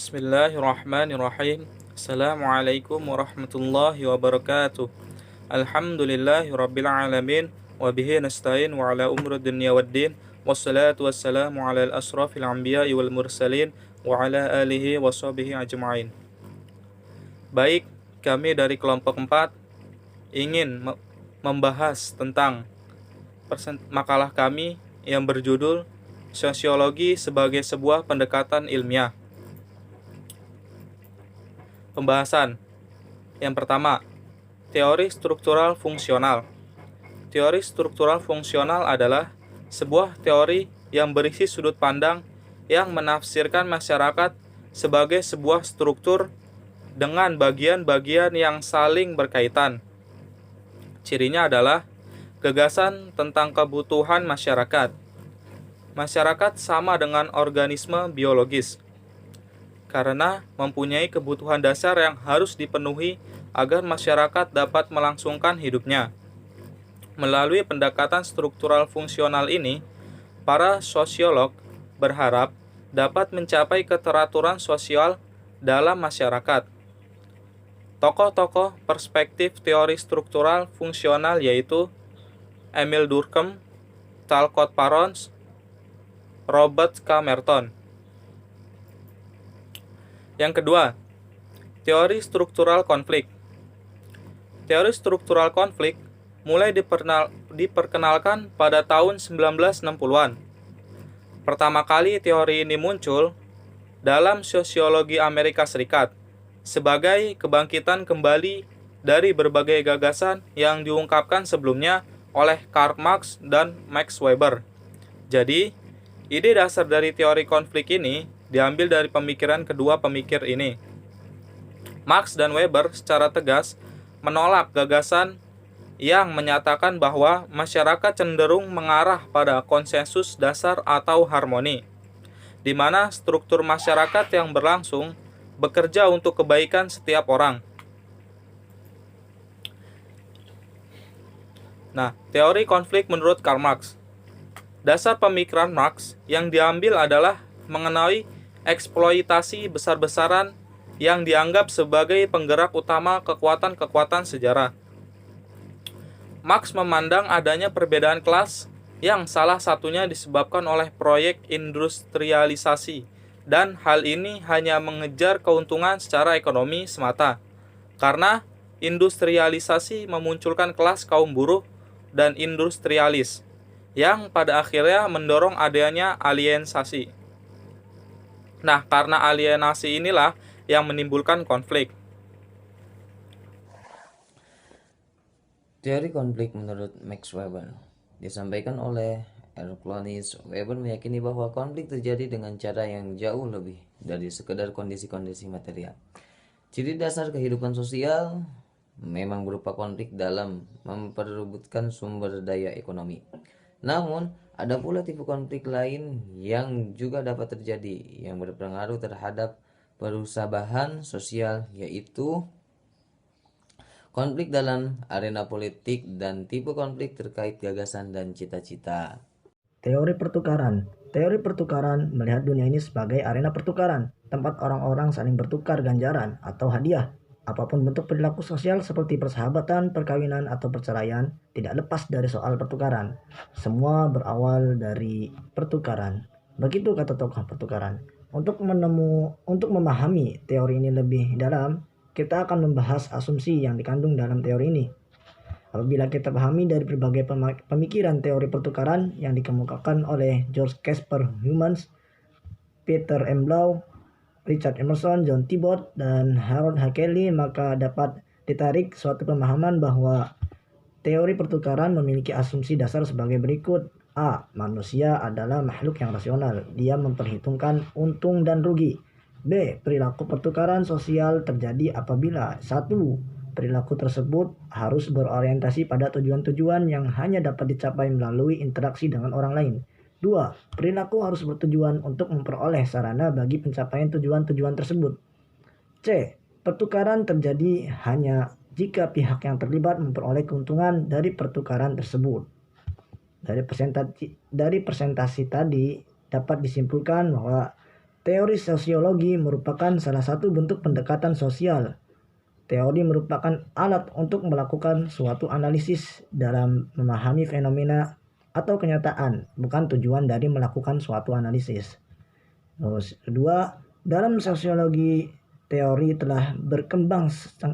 Bismillahirrahmanirrahim. Assalamualaikum warahmatullahi wabarakatuh. Alhamdulillahirabbil alamin wa bihi nasta'in wa ala umuri dunya waddin. Wassalatu wassalamu ala al-asrafil anbiya'i wal mursalin wa ala alihi wa sahbihi ajma'in. Baik, kami dari kelompok 4 ingin membahas tentang makalah kami yang berjudul Sosiologi sebagai sebuah pendekatan ilmiah. Pembahasan yang pertama, teori struktural fungsional. Teori struktural fungsional adalah sebuah teori yang berisi sudut pandang yang menafsirkan masyarakat sebagai sebuah struktur dengan bagian-bagian yang saling berkaitan. Cirinya adalah gagasan tentang kebutuhan masyarakat. Masyarakat sama dengan organisme biologis karena mempunyai kebutuhan dasar yang harus dipenuhi agar masyarakat dapat melangsungkan hidupnya. Melalui pendekatan struktural fungsional ini, para sosiolog berharap dapat mencapai keteraturan sosial dalam masyarakat. Tokoh-tokoh perspektif teori struktural fungsional yaitu Emil Durkheim, Talcott Parons, Robert K. Merton. Yang kedua, teori struktural konflik. Teori struktural konflik mulai diperkenalkan pada tahun 1960-an. Pertama kali teori ini muncul dalam sosiologi Amerika Serikat sebagai kebangkitan kembali dari berbagai gagasan yang diungkapkan sebelumnya oleh Karl Marx dan Max Weber. Jadi, ide dasar dari teori konflik ini diambil dari pemikiran kedua pemikir ini. Marx dan Weber secara tegas menolak gagasan yang menyatakan bahwa masyarakat cenderung mengarah pada konsensus dasar atau harmoni, di mana struktur masyarakat yang berlangsung bekerja untuk kebaikan setiap orang. Nah, teori konflik menurut Karl Marx. Dasar pemikiran Marx yang diambil adalah mengenai eksploitasi besar-besaran yang dianggap sebagai penggerak utama kekuatan-kekuatan sejarah. Marx memandang adanya perbedaan kelas yang salah satunya disebabkan oleh proyek industrialisasi, dan hal ini hanya mengejar keuntungan secara ekonomi semata, karena industrialisasi memunculkan kelas kaum buruh dan industrialis, yang pada akhirnya mendorong adanya alienasi. Nah, karena alienasi inilah yang menimbulkan konflik. Teori konflik menurut Max Weber disampaikan oleh Erklonis. Weber meyakini bahwa konflik terjadi dengan cara yang jauh lebih dari sekedar kondisi-kondisi material. Ciri dasar kehidupan sosial memang berupa konflik dalam memperebutkan sumber daya ekonomi. Namun, ada pula tipe konflik lain yang juga dapat terjadi yang berpengaruh terhadap perusahaan sosial, yaitu konflik dalam arena politik dan tipe konflik terkait gagasan dan cita-cita. Teori pertukaran. Teori pertukaran melihat dunia ini sebagai arena pertukaran, tempat orang-orang saling bertukar ganjaran atau hadiah. Apapun bentuk perilaku sosial seperti persahabatan, perkawinan, atau perceraian tidak lepas dari soal pertukaran. Semua berawal dari pertukaran. Begitu kata tokoh pertukaran. Untuk memahami teori ini lebih dalam, kita akan membahas asumsi yang dikandung dalam teori ini. Apabila kita pahami dari berbagai pemikiran teori pertukaran yang dikemukakan oleh George Casper Humans, Peter M. Blau, Richard Emerson, John Thibault, dan Harold H. Kelly, maka dapat ditarik suatu pemahaman bahwa teori pertukaran memiliki asumsi dasar sebagai berikut. A. Manusia adalah makhluk yang rasional. Dia memperhitungkan untung dan rugi. B. Perilaku pertukaran sosial terjadi apabila 1. Perilaku tersebut harus berorientasi pada tujuan-tujuan yang hanya dapat dicapai melalui interaksi dengan orang lain. 2. Perilaku harus bertujuan untuk memperoleh sarana bagi pencapaian tujuan-tujuan tersebut. C. Pertukaran terjadi hanya jika pihak yang terlibat memperoleh keuntungan dari pertukaran tersebut. Dari presentasi tadi dapat disimpulkan bahwa Teori sosiologi merupakan salah satu bentuk pendekatan sosial. Teori merupakan alat untuk melakukan suatu analisis dalam memahami fenomena atau kenyataan, bukan tujuan dari melakukan suatu analisis. Terus kedua, dalam sosiologi teori telah berkembang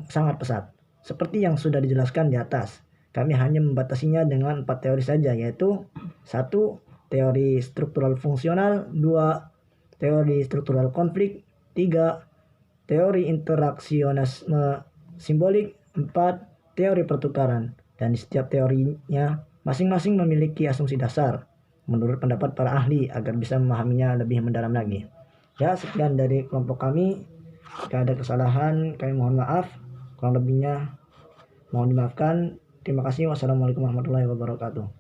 sangat pesat. Seperti yang sudah dijelaskan di atas, kami hanya membatasinya dengan 4 teori saja, yaitu 1. Teori struktural fungsional, 2. Teori struktural konflik, 3. Teori interaksionisme simbolik, 4. Teori pertukaran. Dan di setiap teorinya masing-masing memiliki asumsi dasar menurut pendapat para ahli agar bisa memahaminya lebih mendalam lagi. Ya, sekian dari kelompok kami. Jika ada kesalahan, kami mohon maaf. Kurang lebihnya mohon dimaafkan. Terima kasih. Wassalamualaikum warahmatullahi wabarakatuh.